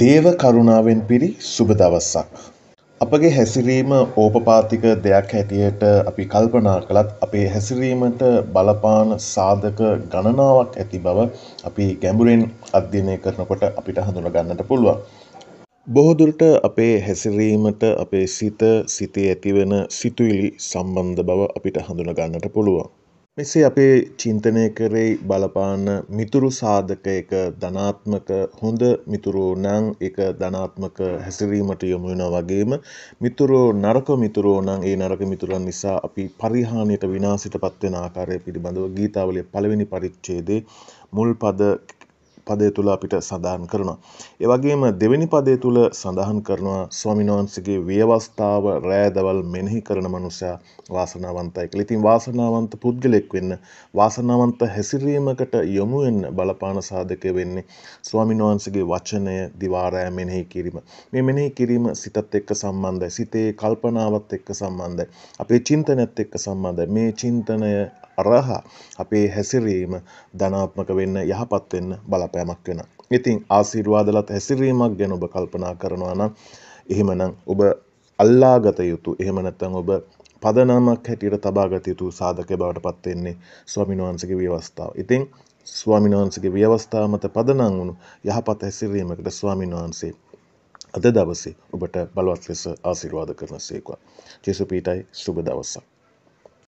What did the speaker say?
දේව කරුණාවෙන් පිරි සුබ දවසක්. අපගේ හැසිරීම ඕපපාතික දෙයක් හැටියට අපි කල්පනා කළත් අපේ හැසිරීමට බලපාන සාධක ගණනාවක් ඇති බව අපි ගැඹුරින් අධ්‍යයනය කරනකොට අපිට හඳුනා ගන්නට පුළුවන්. බොහෝ දුරට අපේ හැසිරීමට අපේ සිතේ ඇතිවන සිතුවිලි සම්බන්ධ බව අපිට හඳුනා ගන්නට පුළුවන්. මෙසේ අපේ චින්තනය කරේ බලපාන මිතුරු සාධකයක ධනාත්මක හොඳ මිතුරෝ නම් ඒක ධනාත්මක හැසිරීමට යොමු වෙනවා වගේම මිතුරෝ නරක මිතුරෝ නම් ඒ නරක මිතුරන් නිසා අපි පරිහානියට විනාශයටපත් වෙන ආකාරය පිළිබඳව ගීතාවලියේ පළවෙනි පරිච්ඡේදයේ මුල් පදය තුල අපිට සඳහන් කරනවා. ඒ වගේම දෙවෙනි පදය තුල සඳහන් කරනවා ස්වාමීන් වහන්සේගේ ව්‍යවස්ථාව රෑදවල් මෙනෙහි කරන මනුස්සයා වාසනාවන්තයි කියලා. ඉතින් වාසනාවන්ත පුද්ගලෙක් වෙන්න, වාසනාවන්ත හැසිරීමකට යොමු වෙන්න බලපාන සාධකය වෙන්නේ ස්වාමීන් වහන්සේගේ වචනය දිවා රෑ මෙනෙහි කිරීම. මේ මෙනෙහි කිරීම සිතත් එක්ක සම්බන්ධයි. සිතේ කල්පනාවත් එක්ක සම්බන්ධයි. අපේ චින්තනයත් එක්ක සම්බන්ධයි. මේ චින්තනය අරහා අපේ හැසිරීම ධනාත්මක වෙන්න යහපත් වෙන්න බලපෑමක් වෙනවා. ඉතින් ආශිර්වාදලත් හැසිරීමක් ගැන ඔබ කල්පනා කරනවා නම් එහෙමනම් ඔබ අල්ලාගත යුතු එහෙම නැත්නම් ඔබ පදනමක් හැටියට තබාගත යුතු සාධක බවට පත් වෙන්නේ ස්වාමීන් වහන්සේගේ ව්‍යවස්ථාව. ඉතින් ස්වාමීන් වහන්සේගේ ව්‍යවස්ථාව මත පදනම් වුණු යහපත් හැසිරීමකට ස්වාමීන් වහන්සේ අද දවසේ ඔබට බලවත් ලෙස ආශිර්වාද කරනසේකවා. ජේසු පීඨයි සුබ දවසක්.